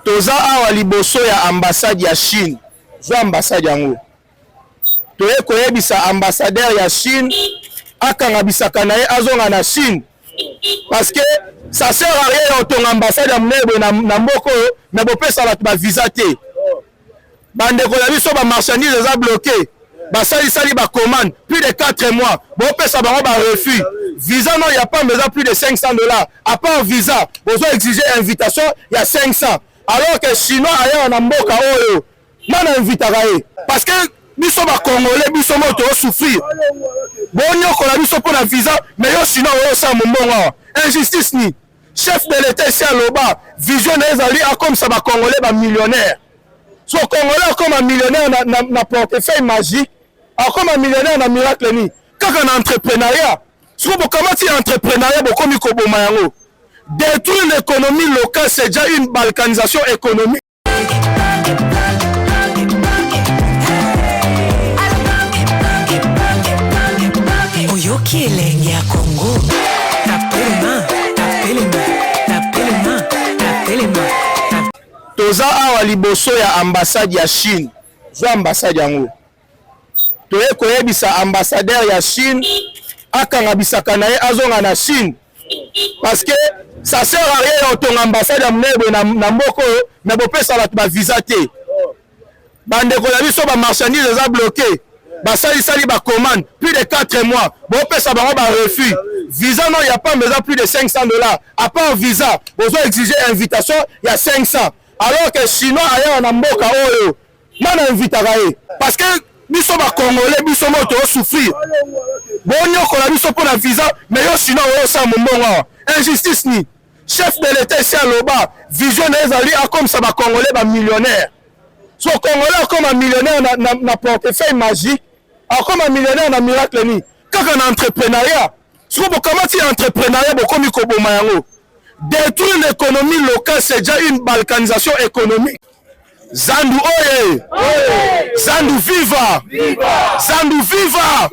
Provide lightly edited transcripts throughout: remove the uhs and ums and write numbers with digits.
toza awa liboso ya ambassade ya Chine zo ambassade yango toye koyebisa ambassadeur ya Chine akanga bisaka na ye azonga na Chine parce que ça sert à rien ton ambassade ya mnebe na mboko mais bopesa bato ba visa te bandeko na biso ba marchandise eza bloqué basali ba commande plus de 4 mois bopesa bango ba refus visa non y a pas besoin plus de $500 à part visa besoin exiger invitation il y a 500 alors que chinois aya na mboka oyo mana invitaka ye parce que biso ba congolais biso moto o souffrir bonyo ko la biso pour la visa mais yo chinois oyo sa mbongo injustice ni chef de l'état ici à Loba visionnaire ezali a comme ça ba congolais ba millionnaire so congolais comme un millionnaire na portefeuille magique comme un millionnaire na miracle ni kaka na entrepreneuriat so comment si entrepreneuriat bokomi ko boma yango détruire l'économie locale c'est déjà une balkanisation économique. Oyoki elenge ya Congo tapelema toza awa liboso ya ambassade ya Chine zo ambassade yango toye koyebisa ambassadeur ya Chine akanga bisaka na ye azonga na Chine parce que ça sert à rien ton ambassade ya mnebe na mboko mais bopesa bato ba visa te bandeko na biso ba marchandise eza bloqué basali ba commande plus de 4 mois bopesa bango ba refus visa non y a pas besoin plus de $500 à part visa besoin exiger invitation il y a 500 alors que chinois aya na mboka oyo mana invitaka ye parce que biso ba congolais biso moto o souffrir bonyo ko la biso pour la visa mais yo chinois oyo sa mbongo injustice ni chef de l'état ici à Loba visionnaire ezali a comme ça ba congolais ba millionnaire so congolais comme un millionnaire na portefeuille magique comme un millionnaire na miracle ni kaka na entrepreneuriat so comment si entrepreneuriat bokomi ko boma yango détruire l'économie locale c'est déjà une balkanisation économique. Zandu oye! Zandu viva! Zandu viva!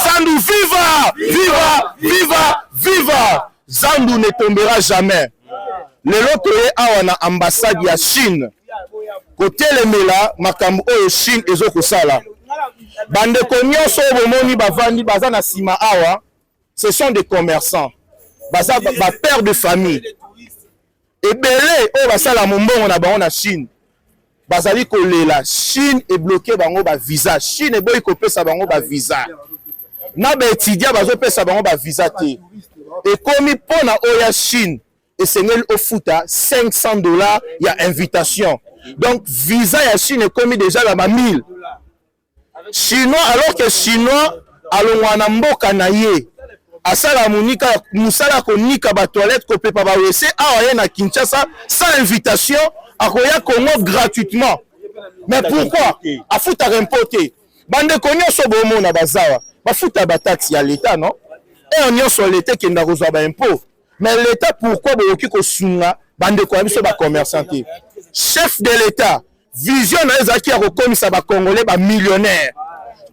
Zandu viva! Viva! Viva! Viva! Zandu ne tombera jamais. Le loto est awa na ambassade ya Chine. Côté le mela makambo oyo Chine ezoko sala. Bande konyo so bomoni bavandi baza na sima awa, ce sont des commerçants. Baza ba père de famille. Ebele oyo basala mombongo na bango na Chine. Bazali kolela Chine est bloqué bango ba visa. Chine est boy ko pesa bango ba visa. Na ba étudiant bazo pesa bango ba visa te. Et comme pona oya Chine et sengel ofuta $500 ya invitation. Donc visa ya Chine est commis déjà ba 1000. Chinois alors que chinois alongwa na mboka na ye. Asala monika musala ko nika ba toilette ko pepa ba wese awa na Kinshasa sans invitation. Akoya Congo gratuitement. Mais pourquoi? Afuta rempoté. Bande konyo so bomo na bazawa. Bafuta ba taxe ya l'état non? Et on y sur l'état qui n'a reçu ba impôt. Mais l'état pourquoi boki ko sunga bande ko biso ba commerçanté. Chef de l'état, vision na ezaki ya kokomisa ba congolais ba millionnaire.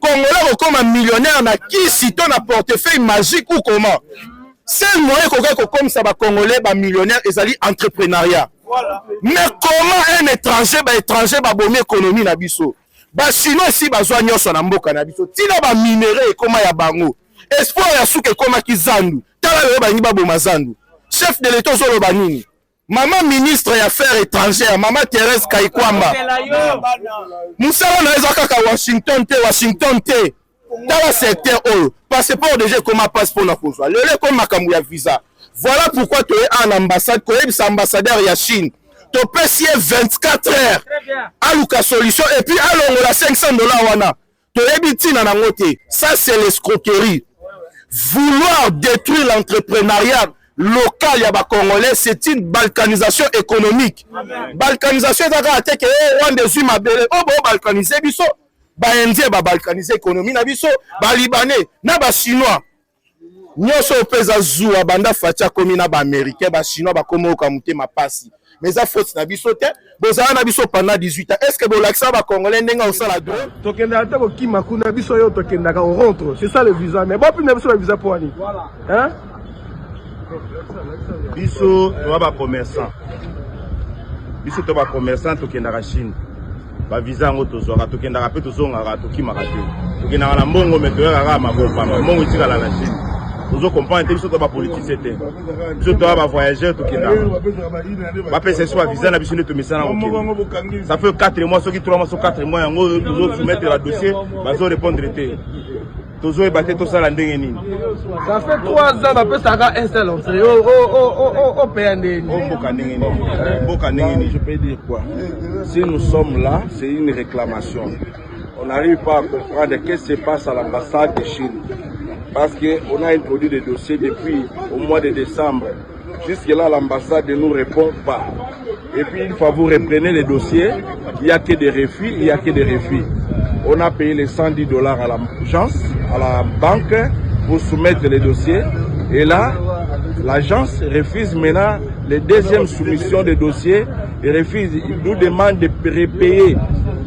Congolais ko comme millionnaire na qui sito na portefeuille magique ou comment? C'est moyen ko komisa ba congolais ba millionnaire ezali entrepreneuriat. Mais comment un étranger ba bomé économie na biso ba chinois si bazwa nyoso na mboka na biso tina ba minerai koma ya bango espoir ya suke koma kizandu tala le ba nyiba boma zandu chef de l'état zo ba nini maman ministre ya affaires étrangères maman Thérèse Kaikwamba musala na ezaka ka Washington te tala secteur oyo passeport déjà comme passeport na kozwa lele comme makambo ya visa. Voilà pourquoi tu es en ambassade, tu es ambassadeur ya Chine. Tu peux 24 heures à Luka solution et puis allons la $500 wana. Tu es bitina na ngote. Ça c'est l'escroquerie. Vouloir détruire l'entrepreneuriat local ya ba congolais, c'est une balkanisation économique. Balkanisation ezaka ateke Rwanda zuma bele. Oh bo balkaniser biso. Ba indien ba balkaniser économie na biso, ba libanais na ba chinois. Nyoso pesa zuwa banda facha komi na ba américain ba chinois ba komo ka mutema pasi mais ça faute na biso te bozala na biso pendant 18 ans est-ce que bolakisa ba congolais ndenga osala do tokenda ta ko kima kuna biso yo tokenda ka on rentre c'est ça le visa mais bon plus na biso le visa pour ani voilà hein biso ba commerçant biso to ba commerçant to kenda ka Chine ba visa ngo to zoka to kenda ka pe to zonga to kimaka te to kenda na mbongo meto ya ka mabopa mbongo tikala na Chine Nous comprenons que nous politicien. Nous sommes voyageurs. Nous avons visa na biso to mesana ça fait 4 mois, ceux qui 3 mois, 4 mois, nous allons soumettre le dossier, nous allons répondre. Nous allons battre tout ça la ndenge. Ça fait 3 ans après ça a installé au PND. Je peux dire quoi? Si nous sommes là, c'est une réclamation. On n'arrive pas à comprendre ce qui se passe à l'ambassade de Chine. Parce qu'on a introduit des dossiers depuis au mois de décembre. Jusque-là, l'ambassade ne nous répond pas. Et puis, une fois vous reprenez les dossiers, il n'y a que des refus, il n'y a que des refus. On a payé les $110 à l'agence, à la banque, pour soumettre les dossiers. Et là, l'agence refuse maintenant les deuxièmes soumissions des dossiers. Et refuse, il nous demande de repayer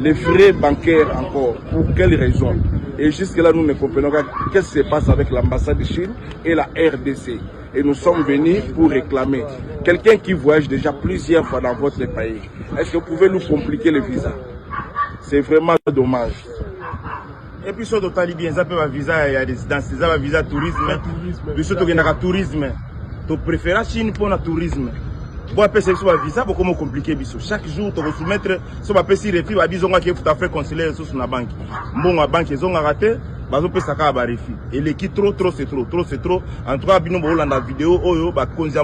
les frais bancaires encore. Pour quelles raisons? Et jusque-là, nous ne comprenons pas qu'est-ce qui se passe avec l'ambassade de Chine et la RDC. Et nous sommes venus pour réclamer. Quelqu'un qui voyage déjà plusieurs fois dans votre pays, est-ce que vous pouvez nous compliquer le visa? C'est vraiment dommage. Et puis, sur le bien, ça peut avoir visa et résidence, ça va visa tourisme. Puis, surtout qu'il y a tourisme. Tu préfères la Chine pour le tourisme. Bon, après, c'est un visa, beaucoup moins compliqué. Chaque jour, tu vas soumettre, si tu as si refus, tu vas dire que tu as fait consulaire sur la banque. Bon, la banque, ils ont raté, tu as fait ça à refus. Et l'équipe, trop, c'est trop. En tout cas, nous avons la vidéo, parce que tu as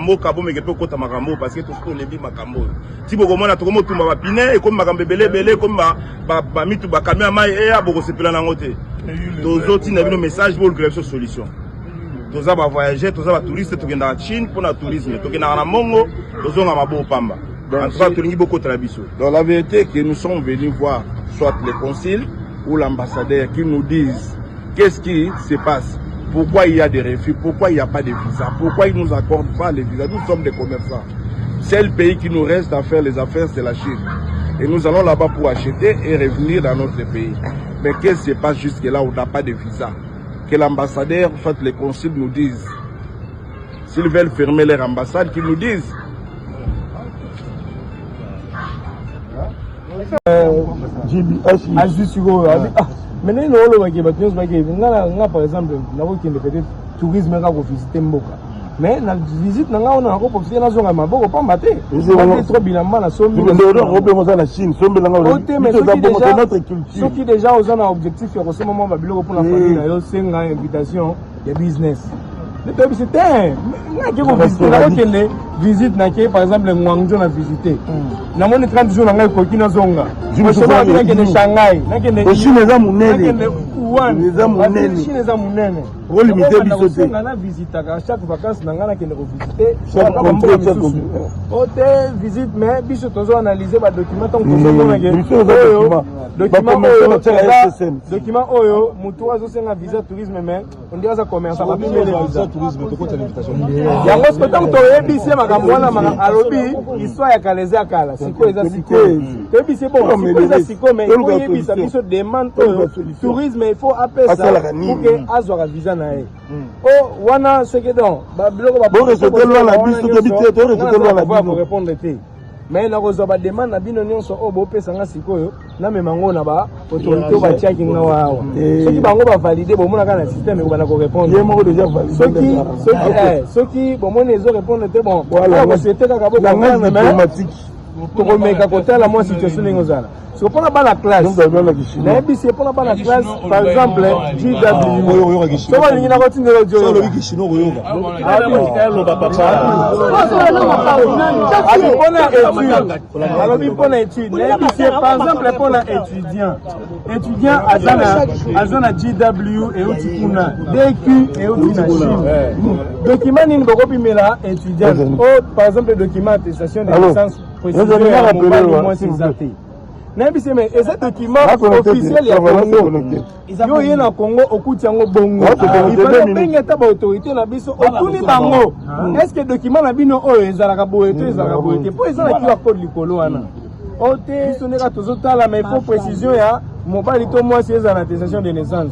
les makambo. Si vous avez tu as piné, et comme tu belé, comme tu as caméra, et tu as noté. Tous autres, nous avons un message pour créer une solution. Tous les voyageurs, tous les touristes, tous les Chine pour le tourisme, tous les Mongo, tous les Mabo Pamba. En tout cas, tous les beaucoup de traditions. Donc la vérité est que nous sommes venus voir soit les consuls ou l'ambassadeur qui nous disent qu'est-ce qui se passe, pourquoi il y a des refus, pourquoi il n'y a pas de visa, pourquoi ils ne nous accordent pas les visas. Nous sommes des commerçants. C'est le pays qui nous reste à faire les affaires, c'est la Chine. Et nous allons là-bas pour acheter et revenir dans notre pays. Mais qu'est-ce qui se passe jusque-là où on n'a pas de visa? Que l'ambassadeur, en fait, les consuls nous disent. S'ils veulent fermer leur ambassade, qu'ils nous disent. Maintenant, par exemple, peut-être tourisme visiter Mboka. Mais la visite, on a profité de la zone à Maboko, pas maté. Trop bilan, la somme. Ceux qui déjà ont un objectif, en ce moment, pour la famille, c'est une invitation de business. Le visite, par exemple, le Guangzhou a visité. Nous avons 30 jours dans le Kokina Zonga. Nous avons Shanghai. histoire ya kaleze akala siko eza siko tebi c'est bon siko eza siko mais il faut yebisa biso demande tourisme il faut appeler ça pour que azwa visa na ye oh wana seke donc ba biloko ba pour répondre te mais na kozo ba demande na bino nyonso o bo pesa nga sikoyo na memango na ba autorité ba tiaki nga wa soki bango ba valider bo mona kana système ko bana ko répondre ye moko déjà valider soki bo mona ezo répondre te bon voilà c'était kaka bo diplomatique to remeka côté la moi situation ngozala so pour la classe na ebisi pour la classe par exemple GW so ba lingi na ko tindelo jo so lo biki chino ko yoga alors pour étude na ebisi par exemple pour étudiant azana GW et utikuna DQ et utina Chine document ni boko pimela étudiant par exemple document attestation de licence précision moins exacté. N'importe mais et ce document officiel ya Congo. Yo yé na Congo okuti yango bongo. Il faut benga ta autorité na biso okuni bango. Est-ce que document na bino oyo ezalaka boyeto ezalaka boyeto po ezala ki accord likolo wana. Ote soneka tozotala mais faut précision ya mobali to moi c'est en attestation de naissance.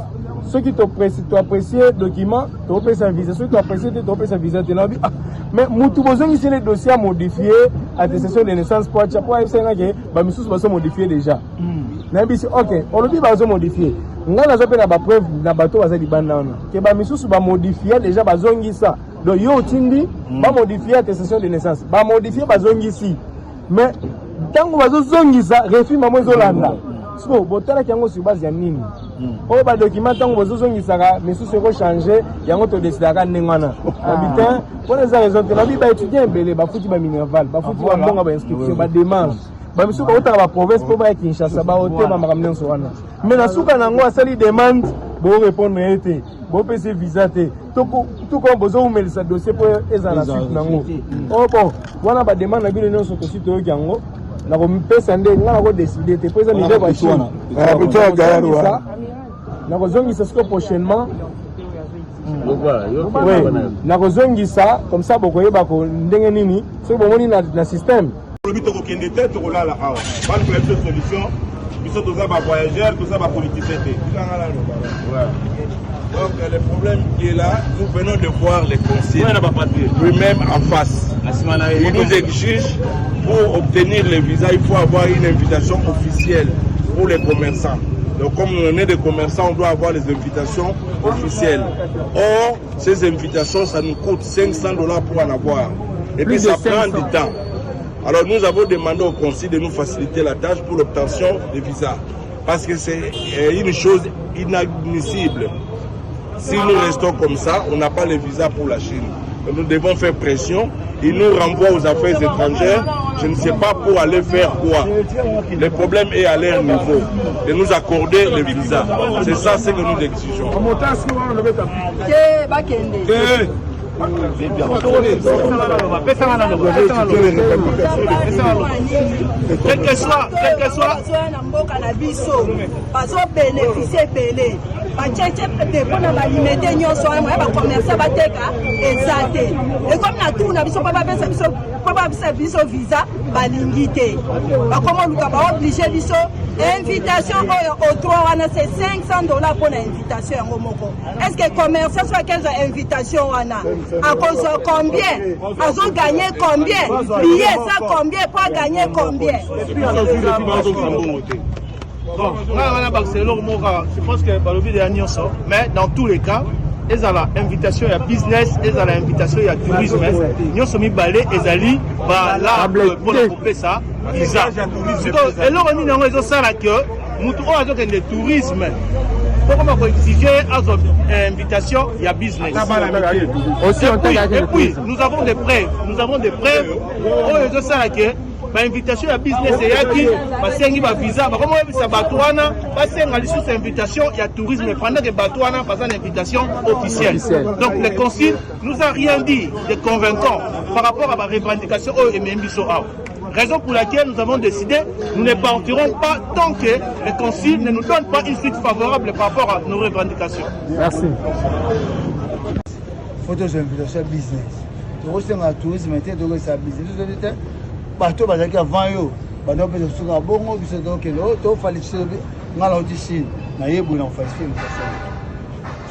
ceux qui t'apprécient document, tu repères un visa. Ceux qui t'apprécient, tu repères un visa. Mais Moutou Bozong, ici, les dossiers à modifier, attestation de naissance, pour que les choses sont modifiées déjà. Ok, on le dit, ils sont modifiés. On a la preuve dans le bateau, que les choses sont modifiées déjà, ça. Donc, yo, Tindi, va modifier attestation de naissance, va modifier ici. Mais, tant que vous ça, refus maman Zolanda. So, botala qui sur base ya nini. O ba document tant que vous ça, mais sous se changer, yango to décidera nengwana. Habitant, pour les raisons que la vie ba étudier belé, ba fouti ba minerval, ba fouti ba bonga ba inscription, ba démarche. Ba misu ba ota ba province pour ba Kinshasa, ba hotel ba makamne so wana. Mais na suka nango asali demande, bo répondre été, bo pese visa té. Tout comme besoin ou melisa dossier pour ezala suite nango. Oh bon, wana ba demande na bino nyonso to site yo yango. Na kompesa nde ngana ko décider te pesa ni leba chwana plutôt gayaro na kozongisa siko prochainement na kozongisa comme ça bokoyeba ko ndenge nini so bomoni na système le but ko kende tête ko la awa pas de solution biso toza ba voyageurs toza ba politiciens te donc le problème qui est là, nous venons de voir les conseils lui-même en face. Il nous exige pour obtenir le visa, il faut avoir une invitation officielle pour les commerçants. Donc comme on est des commerçants, on doit avoir les invitations officielles. Or, ces invitations, ça nous coûte $500 pour en avoir. Et puis ça prend du temps. Alors nous avons demandé au conseil de nous faciliter la tâche pour l'obtention des visas. Parce que c'est une chose inadmissible. Si nous restons comme ça, on n'a pas le visa pour la Chine. Donc nous devons faire pression. Ils nous renvoient aux affaires étrangères. Je ne sais pas pour aller faire quoi. Le problème est à leur niveau. De nous accorder le visa. C'est ça ce que nous exigeons. Quel que soit pour la limiter nyonso moi ba commerçant ba teka ezate et comme na tout na biso papa biso visa ba lingité ba comment luka ba obligé biso invitation au 3 wana c'est $500 pour l'invitation yango moko. Est-ce que commerçant soit 15 invitation wana à cause combien azo gagner combien billet ça combien pour gagner combien. Bon, je pense que Balobi est à ça, mais dans tous les cas, ils ont l'invitation à business, ils ont l'invitation à tourisme. Nous sommes balés, ils allaient pour couper ça, visa. Et là, on a dit ça que nous avons des tourisme. Pourquoi exiger une invitation à business? Et puis, nous avons des preuves. On a dit ça que l'invitation à business et à qui basengi ba visa comment ça batouana basenga lisusu invitation il y a tourisme pendant que batouana pas une invitation officielle. Donc le conseil nous a rien dit de convaincant par rapport à la revendication et même biso. Raison pour laquelle nous avons décidé nous ne partirons pas tant que le conseil ne nous donne pas une suite favorable par rapport à nos revendications. Merci. Photos d'invitation business. Tu ressens un tourisme et tu as business. Bateau bazaki avant yo bando pe soka bongo biso donc no to falsifier ngala oti Chine na yebu na falsifier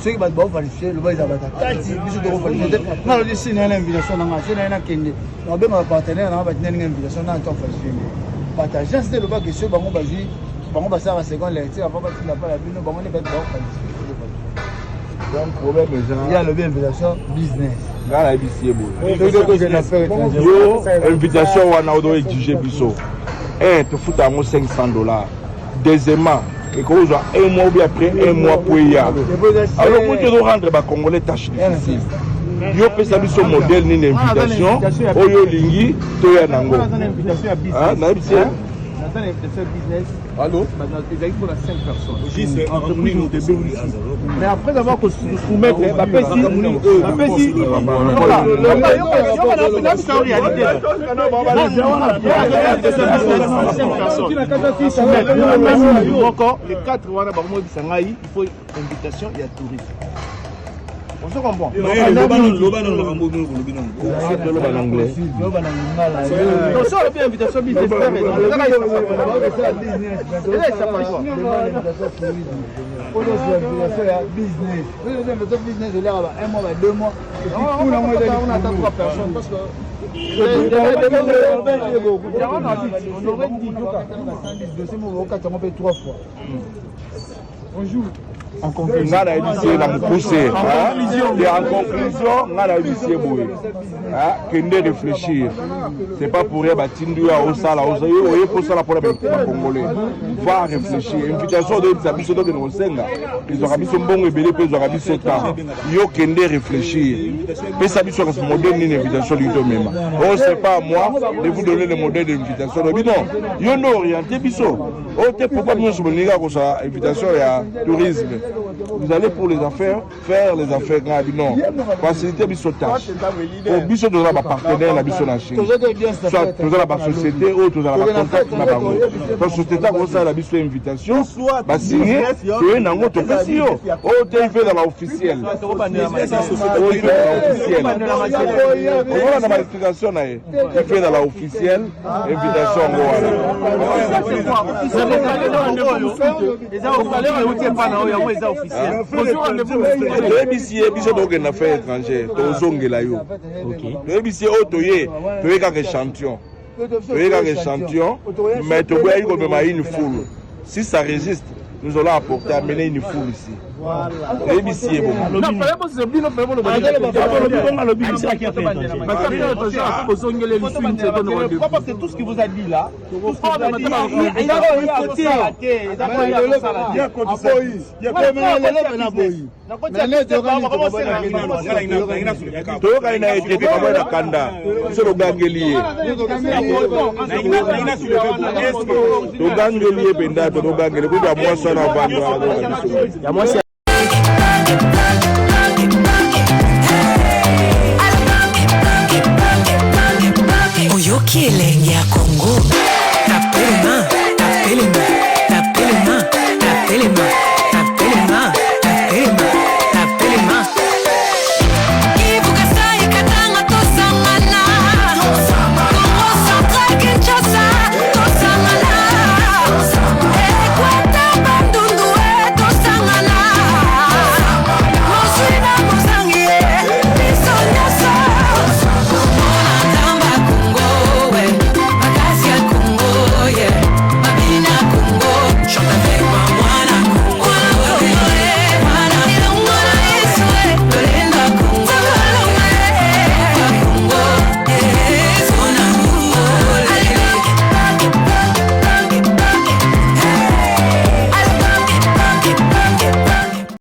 ceux qui ba falsifier le baza bata kati biso to falsifier ngala oti Chine na invitation na ngala Chine na kende na be ma partenaire na ba tinga invitation na to falsifier bata agence de le ba question bango bazi bango basa la seconde lecture avant ba tinga pas la bino bango ne ba falsifier donc problème il y a le bien invitation business. Invitation wana odo exiger biso. Tu fous à moi $500. Deuxièmement, et qu'on soit un mois ou bien après un mois pour y aller. Alors pour te rendre les Congolais tâche difficile. Yo pesa biso modèle ni invitation. Oyo lingi to ya nango. Ah, na bisi. Business. Allô? Pour 5 personnes. Mais après avoir soumettre la encore les 4 il faut invitation et à tourisme. On se comprend. On sort bien invitation business. Business, un mois, 2 mois. On attend 3 personnes parce que. Bonjour. En conclusion, on a initié la poussée. Et en conclusion, on a initié que de réfléchir. C'est pas pour rien, Tindu à Osala, il faut ça pour les Congolais. Va réfléchir. Invitation de Zabiso de Nosenga. Ils auront mis son bon et belé, ils auront mis son temps. Yo Kende réfléchir. Mais ça dit sur ce modèle d'une invitation du tout même. Oh, c'est pas à moi de vous donner le modèle d'invitation. Non, yo no orienté biso. Oh, t'es pourquoi nous sommes venus à invitation et à tourisme. Vous allez pour les affaires, faire les affaires graves. Non, faciliter biso tâche. Pour biso de la partenaire la biso na Chine. Soit tous la société ou tous la contact na bango. Parce que société comme ça la biso invitation, bah signer, tu es nango to kasi yo. Oh, tu fait dans l'officiel. On va dans la explication na tu fait dans l'officiel invitation biso donc une affaire étrangère tozongela yo toyebisi oyo toye kaka échantillon mais tokoyaki komema une foule si ça résiste nous allons apporter amener une foule ici toyebisi ye parce que tout ce qu'il vous a dit là, toyokani na ete kamwa na kanda biso togangeli ye togangeli ye mpenza togangeli kuta mwasi wana vando